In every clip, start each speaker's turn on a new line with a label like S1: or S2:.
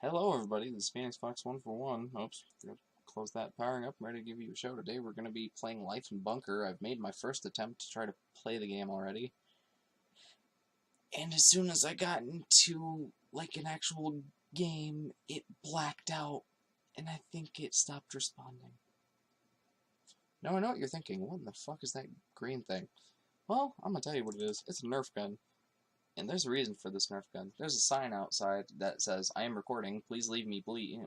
S1: Hello everybody, this is Phoenix Fox 141. Oops, gotta close that. Powering up, I'm ready to give you a show. Today we're going to be playing Life in Bunker. I've made my first attempt to try to play the game already. And as soon as I got into, like, an actual game, it blacked out, and I think it stopped responding. Now I know what you're thinking, what in the fuck is that green thing? Well, I'm gonna tell you what it is. It's a Nerf gun. And there's a reason for this Nerf gun. There's a sign outside that says, "I am recording. Please leave me be.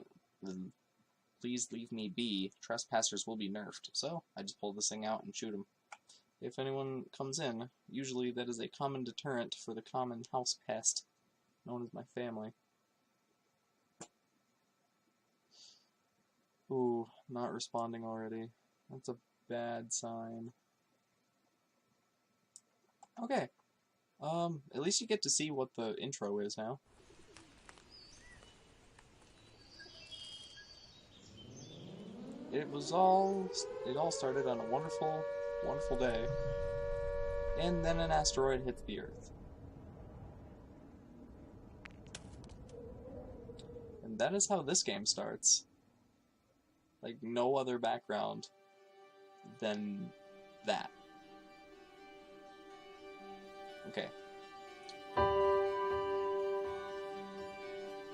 S1: Trespassers will be nerfed." So I just pull this thing out and shoot them. If anyone comes in, usually that is a common deterrent for the common house pest known as my family. Ooh, not responding already. That's a bad sign. Okay. At least you get to see what the intro is now. It all started on a wonderful, wonderful day, and then an asteroid hits the Earth. And that is how this game starts. Like, no other background than that. Okay.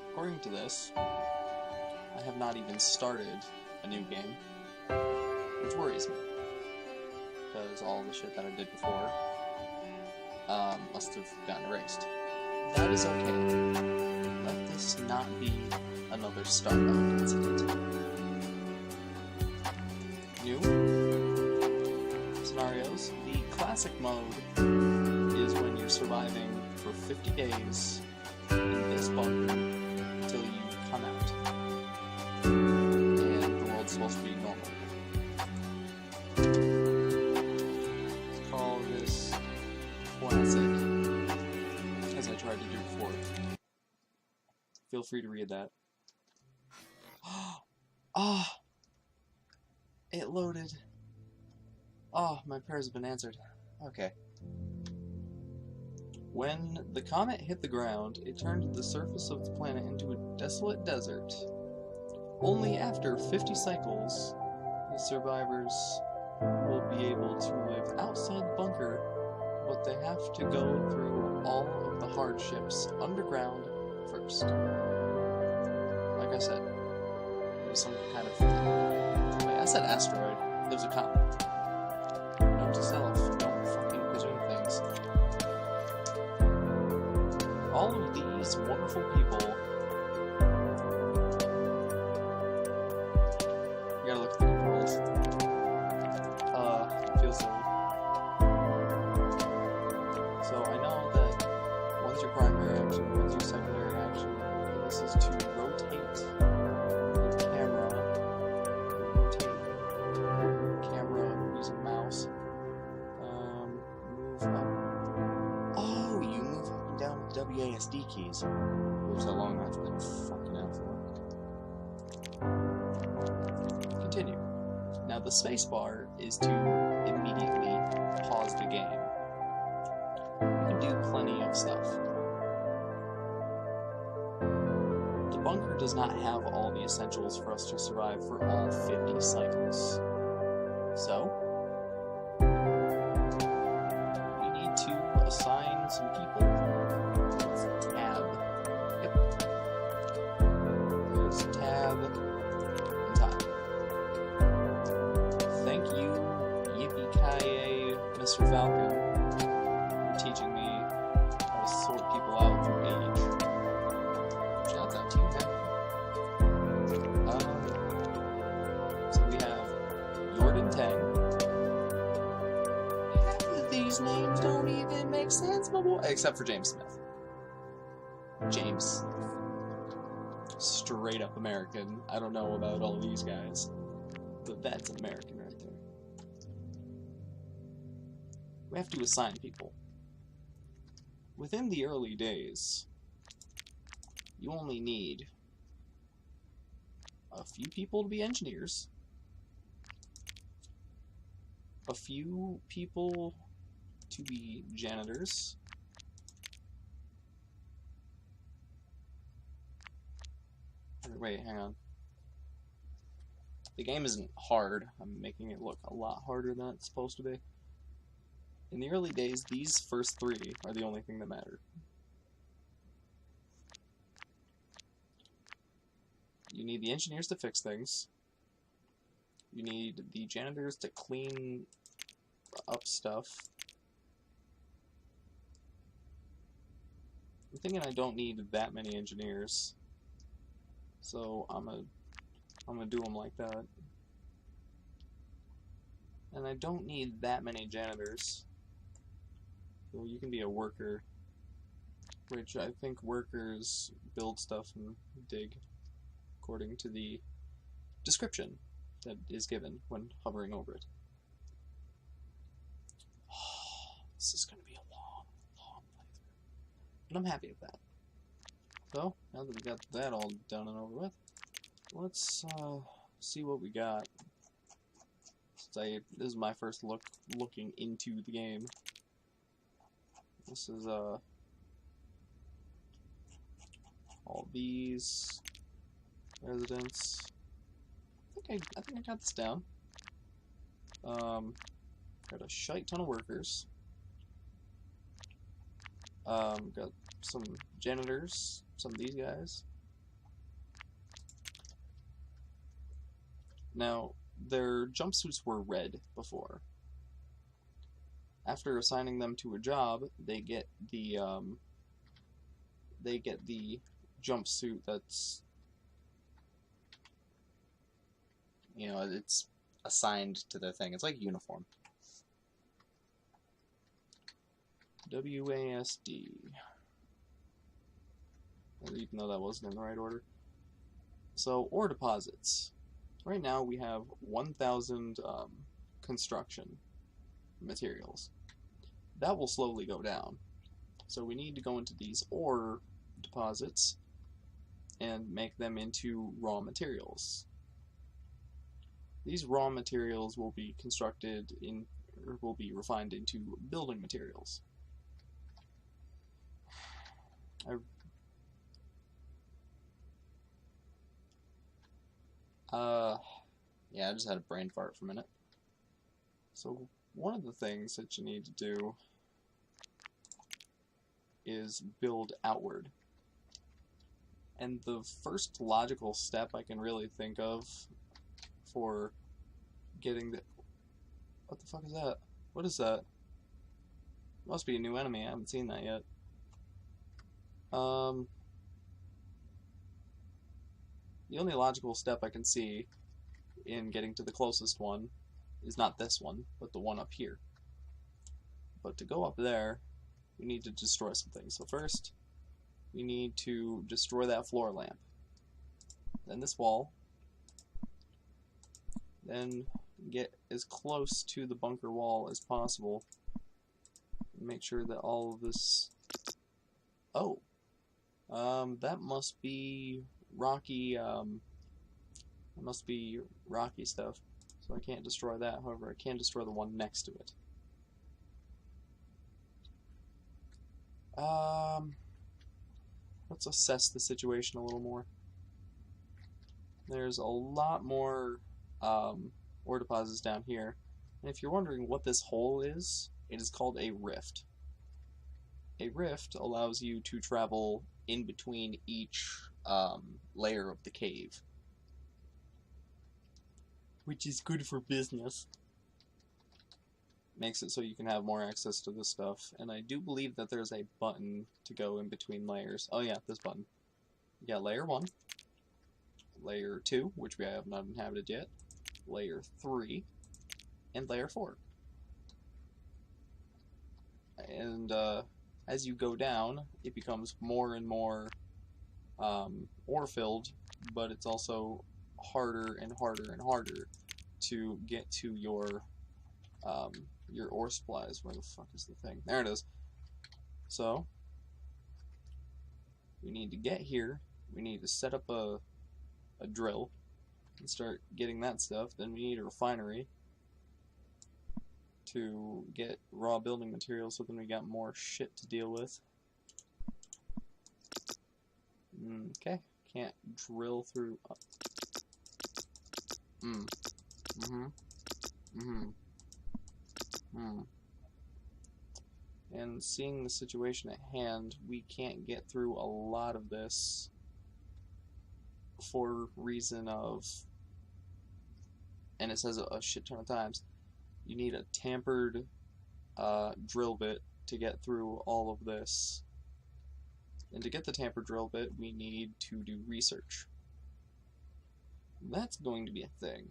S1: According to this, I have not even started a new game, which worries me, because all the shit that I did before must have gotten erased. That is okay. Let this not be another startup incident. New scenarios. The classic mode is when you're surviving for 50 days in this bunker until you come out. And the world's supposed to be normal. Let's call this classic, as I tried to do before. Feel free to read that. Oh! It loaded. Oh, my prayers have been answered. Okay. When the comet hit the ground, it turned the surface of the planet into a desolate desert. Only after 50 cycles, the survivors will be able to live outside the bunker, but they have to go through all of the hardships underground first. Like I said, it was some kind of... Wait, I said asteroid. It was a comet. Note to self, don't fucking presume things. All of these wonderful people... You gotta look at the controls. It feels silly. So I know that one's your primary action, one's your secondary action. And this is to rotate the camera using mouse. Move up. Oh, you move up and down with the WASD keys. Oops, how long that's been fucking out for. Continue. Now the spacebar is to immediately pause the game. You can do plenty of stuff. The bunker does not have all the essentials for us to survive for all 50 cycles. So, we need to assign some people. Let's tab. Yep. There's tab and time. Thank you, yippee-ki-yay, Mr. Falcon, for teaching me how to sort people out through age. Shouts out to you, man. So we have Jordan Tang. Half of these names don't even make sense, my boy. Except for James Smith. James. Straight up American. I don't know about all these guys, but that's an American right there. We have to assign people. Within the early days, you only need a few people to be engineers, a few people to be janitors, Wait, hang on. The game isn't hard. I'm making it look a lot harder than it's supposed to be. In the early days, these first three are the only thing that matter. You need the engineers to fix things. You need the janitors to clean up stuff. I'm thinking I don't need that many engineers, so I'm gonna do them like that. And I don't need that many janitors, so you can be a worker, which I think workers build stuff and dig according to the description that is given when hovering over it. This is going to be a long, long playthrough. But I'm happy with that. So, now that we got that all done and over with, let's see what we got. This is my first looking into the game. This is all these residents. I think I got this down. Got a shite ton of workers. Got some janitors, some of these guys. Now, their jumpsuits were red before. After assigning them to a job, they get the jumpsuit that's, you know, it's assigned to their thing. It's like uniform. WASD. Even though that wasn't in the right order. So, ore deposits. Right now we have 1,000 construction materials. That will slowly go down. So we need to go into these ore deposits and make them into raw materials. These raw materials will be constructed in, or will be refined into building materials. Yeah, I just had a brain fart for a minute. So one of the things that you need to do is build outward. And the first logical step I can really think of for getting the... What the fuck is that? What is that? Must be a new enemy, I haven't seen that yet. The only logical step I can see in getting to the closest one is not this one, but the one up here. But to go up there, we need to destroy some things. So first, we need to destroy that floor lamp. Then this wall. Then get as close to the bunker wall as possible. Make sure that all of this... Oh! That must be rocky, stuff. So I can't destroy that, however, I can destroy the one next to it. Let's assess the situation a little more. There's a lot more ore deposits down here. And if you're wondering what this hole is, it is called a rift. A rift allows you to travel in between each layer of the cave, which is good for business. Makes it so you can have more access to this stuff, and I do believe that there's a button to go in between layers. Oh yeah, this button. You got layer 1, layer 2, which we have not inhabited yet, layer 3, and layer 4. And as you go down, it becomes more and more ore filled, but it's also harder and harder and harder to get to your ore supplies. Where the fuck is the thing? There it is. So we need to get here. We need to set up a drill and start getting that stuff. Then we need a refinery to get raw building materials, so then we got more shit to deal with. Okay, Can't drill through... And seeing the situation at hand, we can't get through a lot of this for reason of... And it says a shit ton of times, you need a tampered drill bit to get through all of this. And to get the tampered drill bit, we need to do research. That's going to be a thing.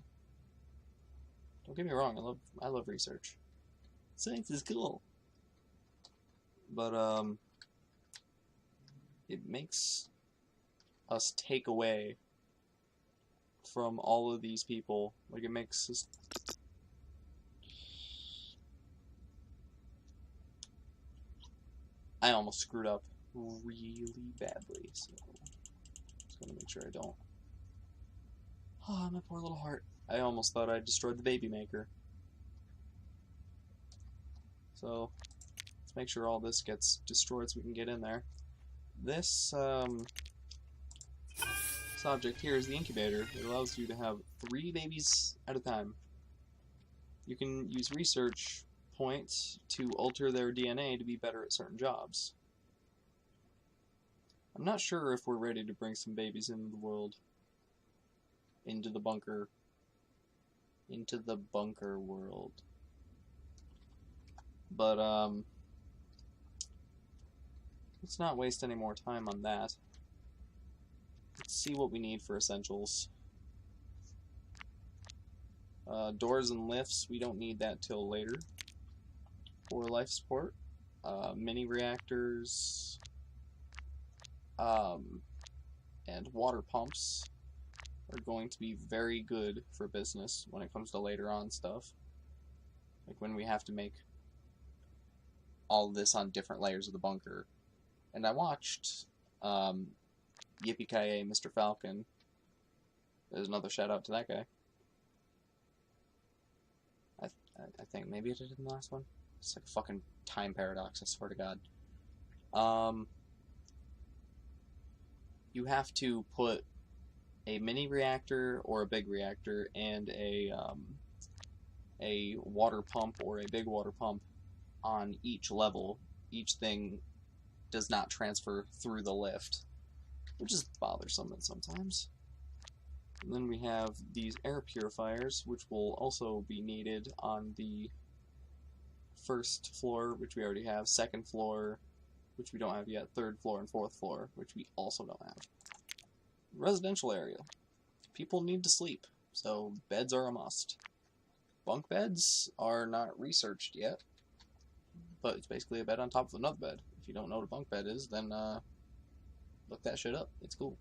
S1: Don't get me wrong, I love research. Science is cool. But it makes us take away from all of these people. Like, it makes us... I almost screwed up really badly, so just gonna make sure I don't. Oh, my poor little heart. I almost thought I destroyed the baby maker. So let's make sure all this gets destroyed so we can get in there. This this object here is the incubator. It allows you to have 3 babies at a time. You can use research points to alter their DNA to be better at certain jobs. I'm not sure if we're ready to bring some babies into the world. Into the bunker. Into the bunker world. But, let's not waste any more time on that. Let's see what we need for essentials. Doors and lifts, we don't need that till later. For life support. Mini reactors. And water pumps are going to be very good for business when it comes to later on stuff. Like when we have to make all this on different layers of the bunker. And I watched Yippee-Ki-Yay, Mr. Falcon. There's another shout out to that guy. I think maybe I did it in the last one. It's like a fucking time paradox, I swear to God. You have to put a mini reactor or a big reactor and a water pump or a big water pump on each level. Each thing does not transfer through the lift, which is bothersome sometimes. And then we have these air purifiers, which will also be needed on the first floor, which we already have, second floor, which we don't have yet, third floor and fourth floor, which we also don't have. Residential area. People need to sleep, so beds are a must. Bunk beds are not researched yet, but it's basically a bed on top of another bed. If you don't know what a bunk bed is, then look that shit up. It's cool.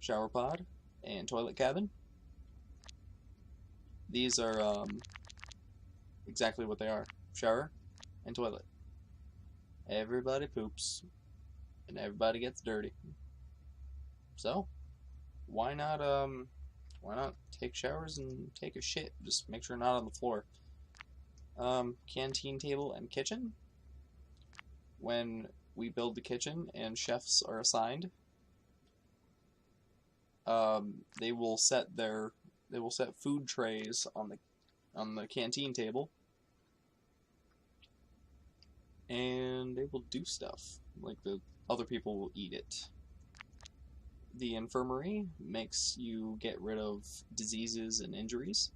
S1: Shower pod and toilet cabin. These are exactly what they are. Shower and toilet. Everybody poops and everybody gets dirty. So, why not take showers and take a shit? Just make sure not on the floor. Canteen table and kitchen. When we build the kitchen and chefs are assigned, they will set food trays on the canteen table, and they will do stuff like the other people will eat it. The infirmary makes you get rid of diseases and injuries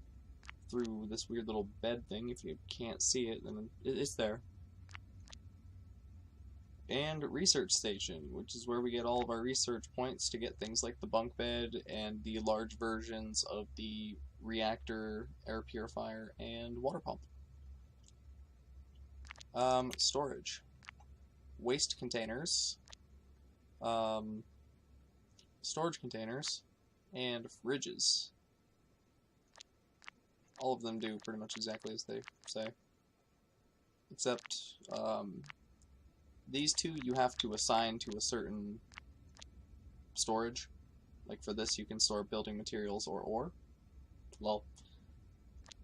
S1: through this weird little bed thing. If you can't see it, then it's there. And research station, which is where we get all of our research points to get things like the bunk bed and the large versions of the reactor, air purifier, and water pump. Storage. Waste containers. Storage containers. And fridges. All of them do pretty much exactly as they say. Except, these two you have to assign to a certain storage. Like for this you can store building materials or ore. Lol.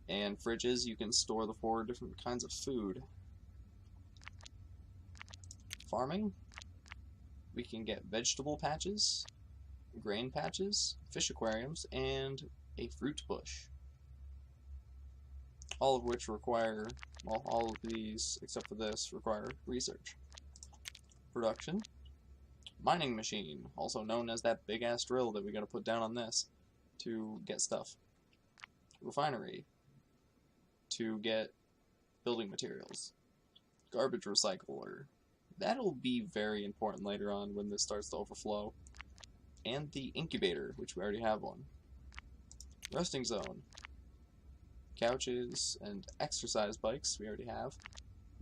S1: And fridges you can store the 4 different kinds of food. Farming. we can get vegetable patches, grain patches, fish aquariums, and a fruit bush. All of which require, well, all of these, except for this, require research. Production. Mining machine, also known as that big-ass drill that we gotta put down on this to get stuff. Refinery, to get building materials. Garbage recycler, that'll be very important later on when this starts to overflow. And the incubator, which we already have one. Resting zone. Couches and exercise bikes we already have.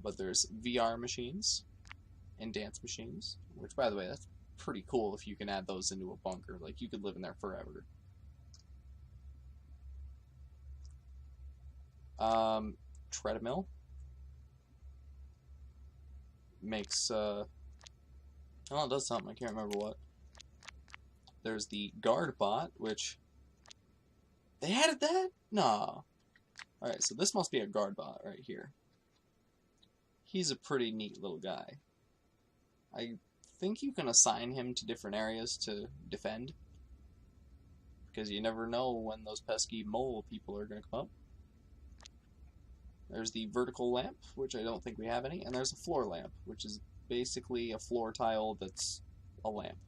S1: But there's VR machines and dance machines, which, by the way, that's pretty cool if you can add those into a bunker. Like, you could live in there forever. Treadmill. Makes, oh, it does something, I can't remember what. There's the guard bot, which... They added that? Nah. Alright, so this must be a guard bot right here. He's a pretty neat little guy. I think you can assign him to different areas to defend. Because you never know when those pesky mole people are going to come up. There's the vertical lamp, which I don't think we have any. And there's a floor lamp, which is basically a floor tile that's a lamp.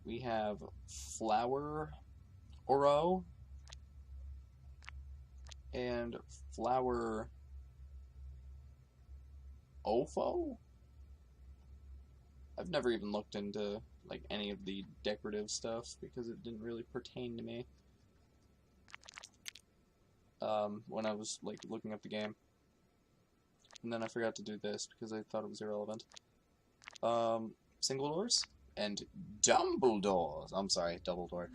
S1: We have flower oro and flower ofo. I've never even looked into like any of the decorative stuff because it didn't really pertain to me when I was like looking up the game. And then I forgot to do this because I thought it was irrelevant. Single doors and Dumbledores. I'm sorry, double door.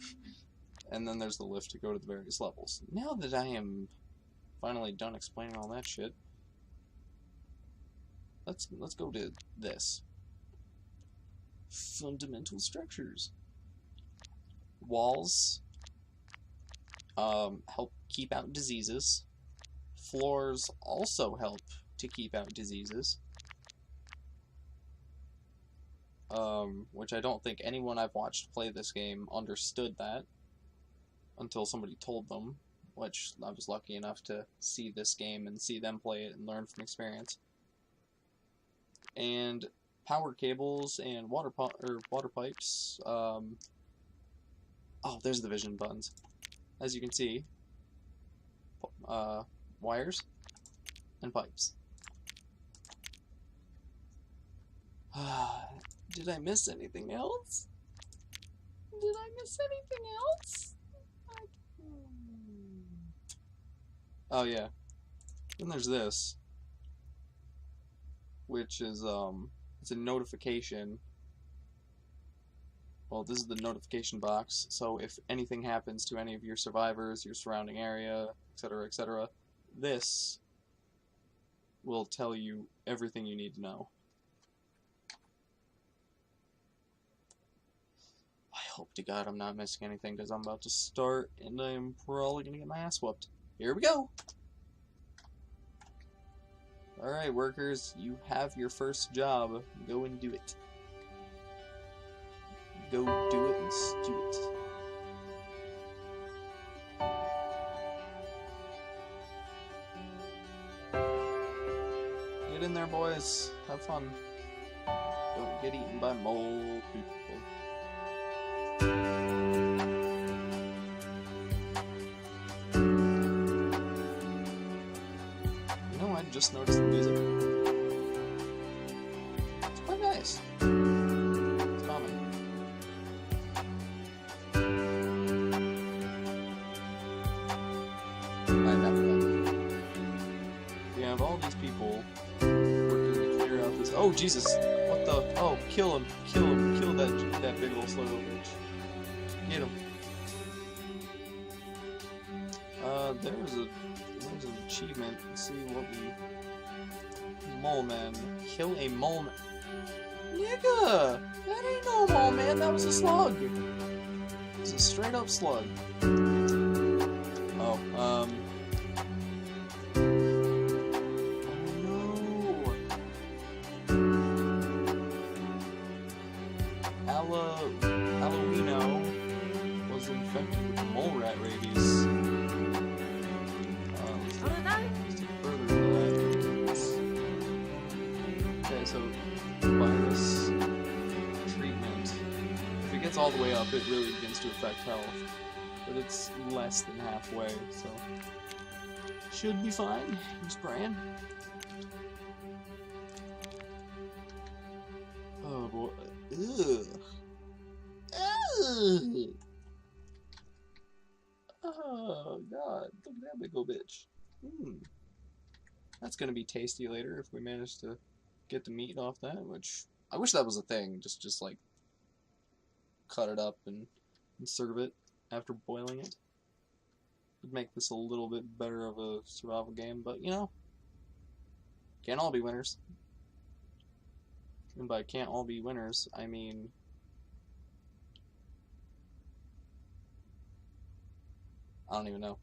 S1: And then there's the lift to go to the various levels. Now that I am finally done explaining all that shit, let's go to this. Fundamental structures. Walls help keep out diseases. Floors also help to keep out diseases. Which I don't think anyone I've watched play this game understood that until somebody told them, which I was lucky enough to see this game and see them play it and learn from experience. And power cables and water pipes. Oh, there's the vision buttons. As you can see, wires and pipes. Did I miss anything else? Did I miss anything else? Oh yeah. Then there's this, which is it's a notification. Well, this is the notification box, so if anything happens to any of your survivors, your surrounding area, etc., this will tell you everything you need to know. I hope to God I'm not missing anything, because I'm about to start, and I'm probably going to get my ass whooped. Here we go! Alright, workers, you have your first job. Go and do it. Go do it and do it. Get in there, boys. Have fun. Don't get eaten by mole people. You know, I just noticed the music. It's quite nice. It's common. We have all these people working to clear out this. Oh Jesus! What the? Oh, kill him! Kill him! Kill that big old slow bitch! Get him! There's an achievement. Let's see what we. Mole man, kill a mole man. Nigga, that ain't no mole man. That was a slug. It's a straight up slug. Oh, oh no. Aloino was infected with the mole rat rabies. Let's look further into that. Okay, so virus treatment. If it gets all the way up, it really begins to affect health. But it's less than halfway, so should be fine. I'm spraying. Oh boy. Ugh. Ugh. Oh god, look at that big old bitch. That's gonna be tasty later if we manage to get the meat off that, which I wish that was a thing. Just like cut it up and serve it after boiling it. Would make this a little bit better of a survival game, but you know, can't all be winners. And by can't all be winners, I mean I don't even know.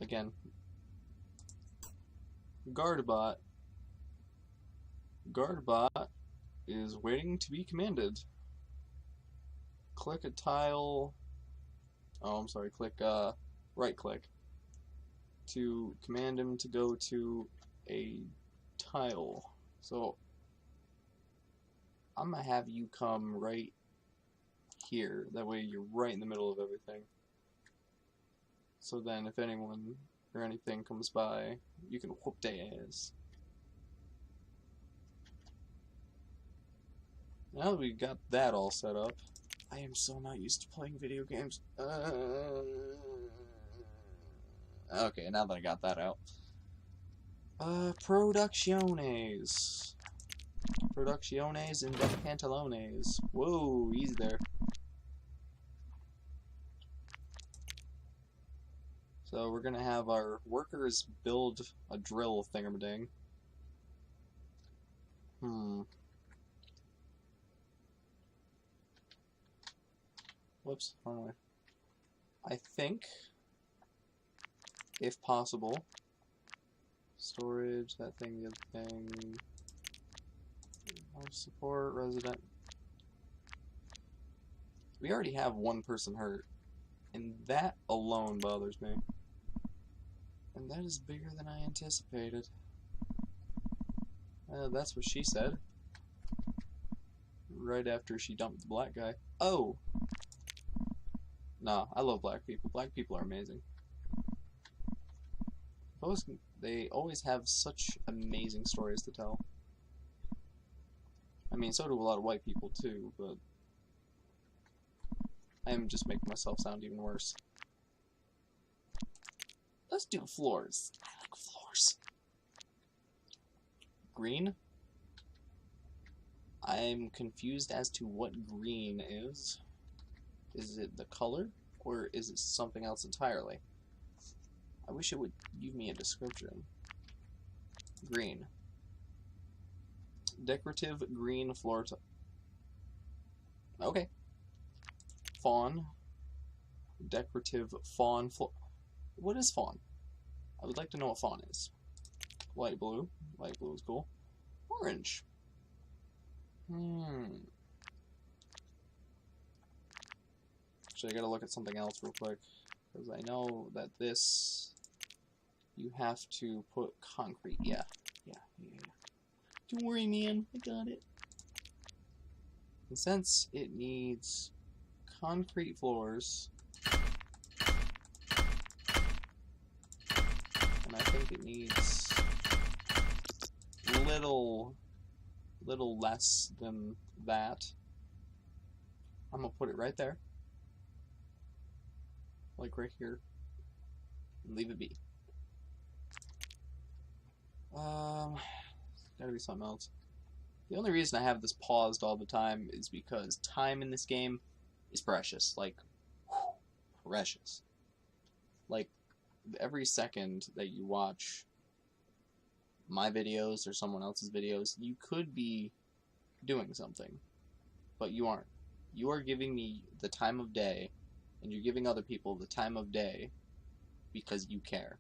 S1: Again, Guardbot is waiting to be commanded. Click a tile. Oh, I'm sorry. Click right click to command him to go to a tile. So I'm gonna have you come right here. That way you're right in the middle of everything. So then if anyone or anything comes by, you can whoop their ass. Now that we got that all set up, I am so not used to playing video games. Okay, now that I got that out. Producciones. Producciones and pantalones. Whoa, easy there. So we're gonna have our workers build a drill thingamading. Whoops, wrong way. I think, if possible, storage, that thing, the other thing, life support, resident. We already have one person hurt, and that alone bothers me. And that is bigger than I anticipated. That's what she said. Right after she dumped the black guy. Oh! Nah, I love black people. Black people are amazing. They always have such amazing stories to tell. I mean, so do a lot of white people too, but I am just making myself sound even worse. Let's do floors. I like floors. Green? I'm confused as to what green is. Is it the color, or is it something else entirely? I wish it would give me a description. Green. Decorative green floor tile. Okay. Fawn. Decorative fawn floor. What is fawn? I would like to know what fawn is. Light blue. Light blue is cool. Orange. Actually, I gotta look at something else real quick, because I know that this, you have to put concrete. Yeah. Don't worry, man. I got it. And since it needs concrete floors, and I think it needs little less than that, I'm gonna put it right there, like right here, and leave it be. Gotta be something else. The only reason I have this paused all the time is because time in this game is precious. Like, precious. Like, every second that you watch my videos or someone else's videos, you could be doing something, but you aren't. You are giving me the time of day, and you're giving other people the time of day because you care.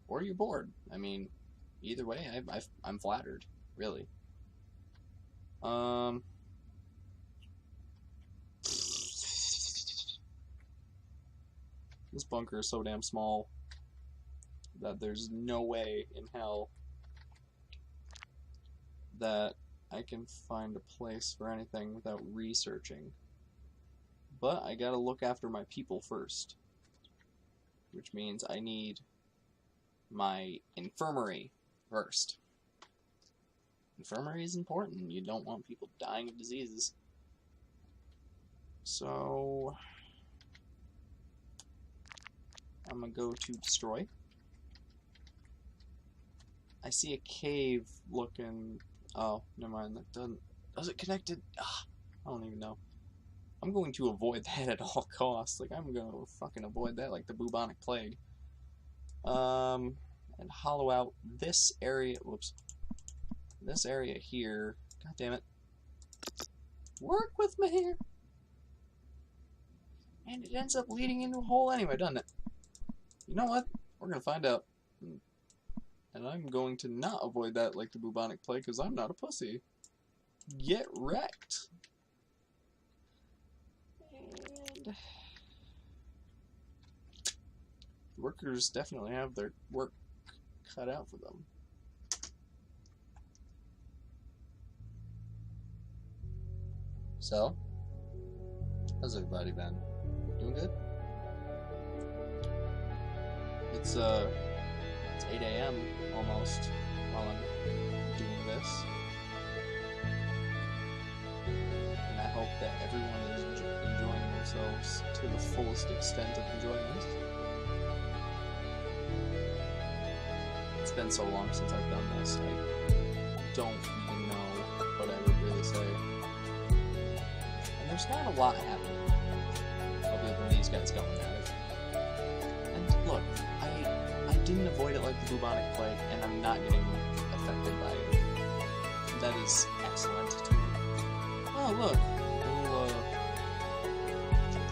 S1: Or you're bored. I mean, either way, I'm flattered, really. This bunker is so damn small that there's no way in hell that I can find a place for anything without researching. But I gotta look after my people first, which means I need my infirmary first. Infirmary is important. You don't want people dying of diseases. So I'm gonna go to destroy. I see a cave looking. Oh, never mind. That doesn't. Does it connected? Ah, I don't even know. I'm going to avoid that at all costs. Like, I'm gonna fucking avoid that like the bubonic plague. And hollow out this area. Whoops. This area here. God damn it. Work with me here. And it ends up leading into a hole anyway, doesn't it? You know what? We're gonna find out. And I'm going to not avoid that like the bubonic plague, because I'm not a pussy. Get wrecked. And workers definitely have their work cut out for them. So, how's everybody been? Doing good? It's 8 a.m. almost while I'm doing this. And I hope that everyone is enjoying themselves to the fullest extent of enjoying this. It's been so long since I've done this, I don't even know what I would really say. And there's not a lot happening, other than these guys going at it. And look, I didn't avoid it like the bubonic plague, and I'm not getting affected by it. That is excellent to me. Oh look,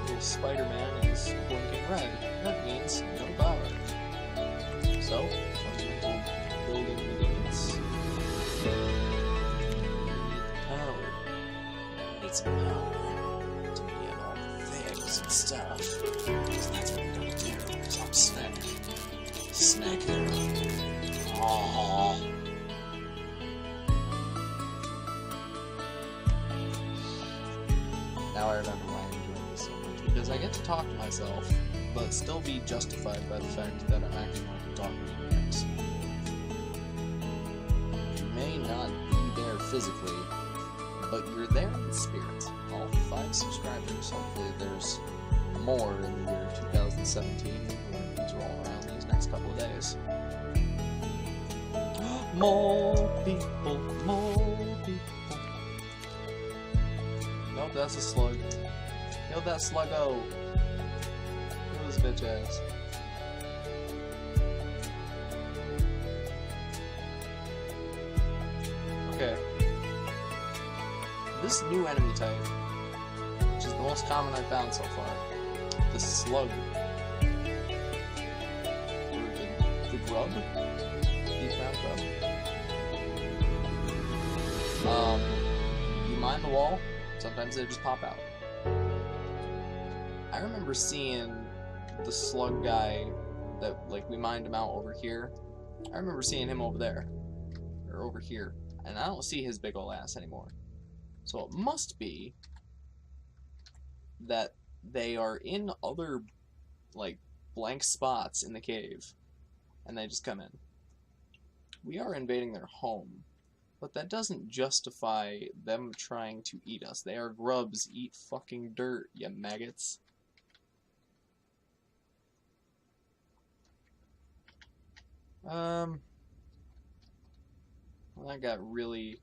S1: little Spider-Man is blinking red. That means no power. So, fundamental building mechanics. Power. Needs power to get all the things and stuff. Because that's what we're gonna do. Because I'm Snack. Snack hero. Aww. Now I remember why I'm enjoying this so much. Because I get to talk to myself, but still be justified by the fact that I'm actually going to talk to you guys. You may not be there physically, but you're there in spirit. All 5 subscribers. Hopefully there's more in the year 2017 when these roll around these next couple of days. More people, more people. Nope, that's a slug. Kill that sluggo. Kill this bitch ass. Okay. This new enemy type, which is the most common I've found so far, the slug. Or the grub? Deep ground grub. You mine the wall, sometimes they just pop out. I remember seeing the slug guy that, like, we mined him out over here. I remember seeing him over there. Or over here. And I don't see his big ol' ass anymore. So it must be that they are in other, like, blank spots in the cave. And they just come in. We are invading their home. But that doesn't justify them trying to eat us. They are grubs. Eat fucking dirt, you maggots. Well, that got really,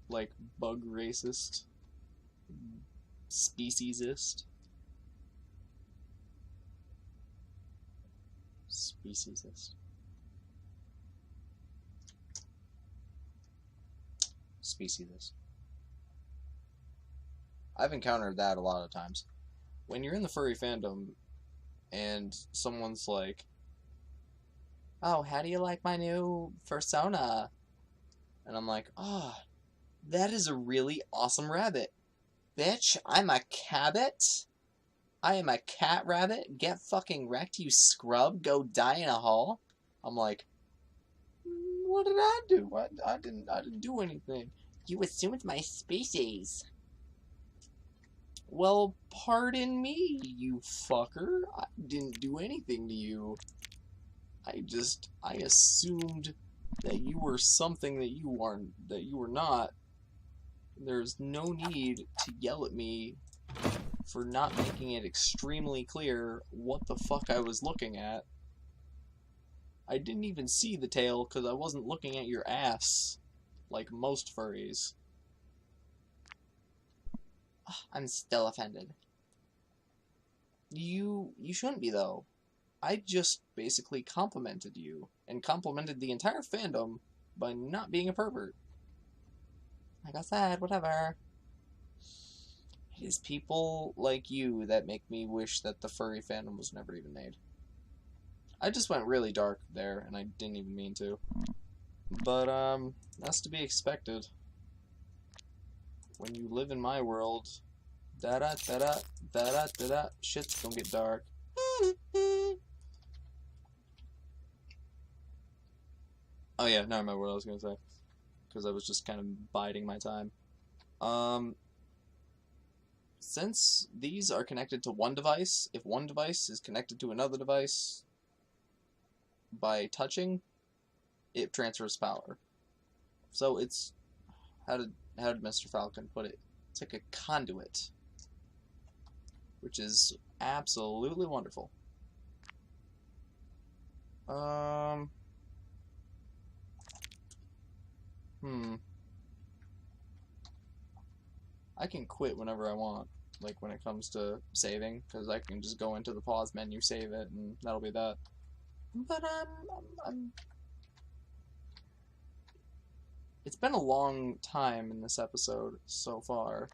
S1: like, bug racist. Speciesist. Speciesist. Speciesist. I've encountered that a lot of times. When you're in the furry fandom and someone's like, oh, how do you like my new fursona? And I'm like, oh, that is a really awesome rabbit. Bitch, I'm a cabbit? I am a cat rabbit? Get fucking wrecked, you scrub. Go die in a hall? I'm like, what did I do? I didn't do anything. You assumed my species. Well, pardon me, you fucker. I didn't do anything to you. I assumed that you were something that you were not. There's no need to yell at me for not making it extremely clear what the fuck I was looking at. I didn't even see the tail because I wasn't looking at your ass like most furries. I'm still offended. You shouldn't be, though. I just basically complimented you, and complimented the entire fandom by not being a pervert. Like I said, whatever. It is people like you that make me wish that the furry fandom was never even made. I just went really dark there, and I didn't even mean to. But, that's to be expected. When you live in my world, da-da, da-da, da-da, shit's gonna get dark. Oh yeah, now I remember what I was gonna say. Because I was just kind of biding my time. Since these are connected to one device, if one device is connected to another device by touching, it transfers power. So it's, how did Mr. Falcon put it? It's like a conduit, which is absolutely wonderful. I can quit whenever I want, like when it comes to saving, because I can just go into the pause menu, save it, and that'll be that. But it's been a long time in this episode so far,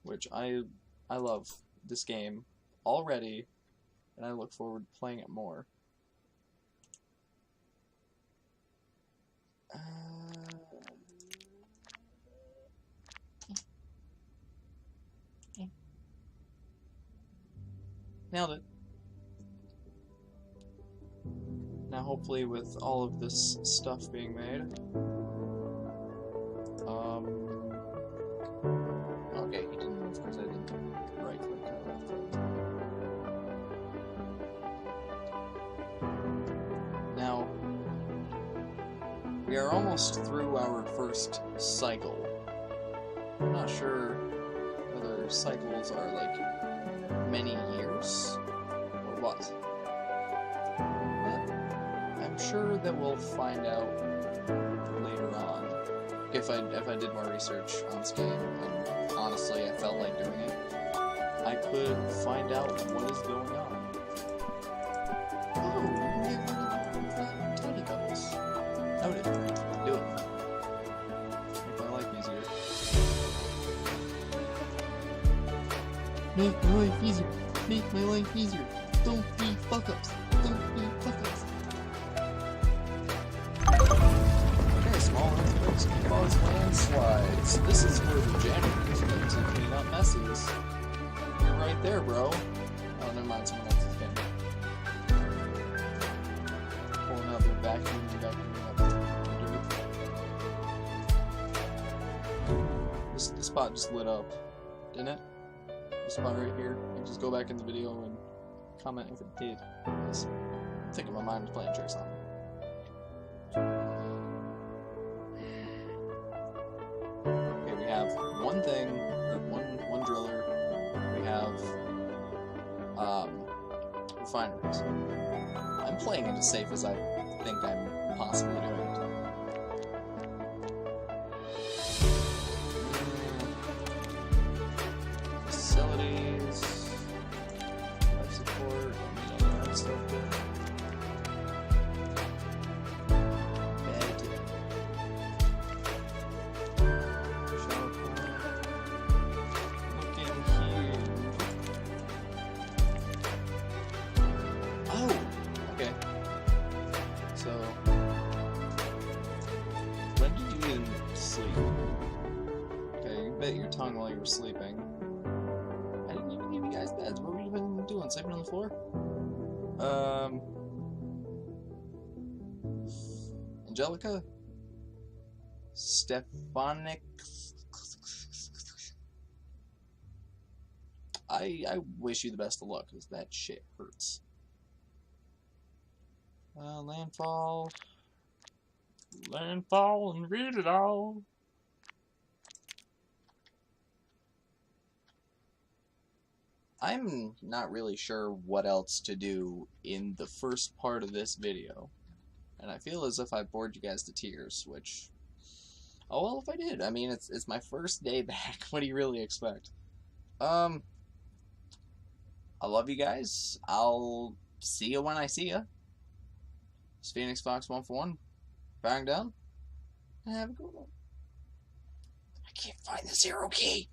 S1: which I love this game already, and I look forward to playing it more. Nailed it. Now hopefully with all of this stuff being made, okay, he didn't move because I didn't right click or left click. Now, we are almost through our first cycle. I'm not sure whether cycles are like many years or what. I'm sure that we'll find out later on if I did more research on this game, and honestly I felt like doing it. I could find out what is going on. Oh, you can get rid of tiny bubbles. Noted. Do it. Make my life easier. Make my life easier. Make my life easier. Don't be fuck-ups. Don't be fuck-ups. Small earthquakes can cause landslides. This is where the janitors need to clean up messes. You're right there, bro. Oh, never mind, someone else's game. Pulling out their vacuum and vacuuming up the dirt. This spot just lit up, didn't it? This spot right here. You just go back in the video and comment if it did. I was thinking my mind was playing tricks on me. One thing, or one driller, we have refineries. I'm playing it as safe as I think I'm possibly doing it. Facilities, life support, any of that stuff there. Bit your tongue while you were sleeping. I didn't even give you guys beds. What were you have I been doing? Sleeping on the floor? Angelica? Stephanic? I wish you the best of luck, because that shit hurts. Landfall. Landfall and read it all. I'm not really sure what else to do in the first part of this video. And I feel as if I bored you guys to tears, which... Oh, well, if I did. I mean, it's my first day back. What do you really expect? I love you guys. I'll see you when I see you. It's Phoenix Fox 1 for 1. Bang down. And have a good one. I can't find the 0 key.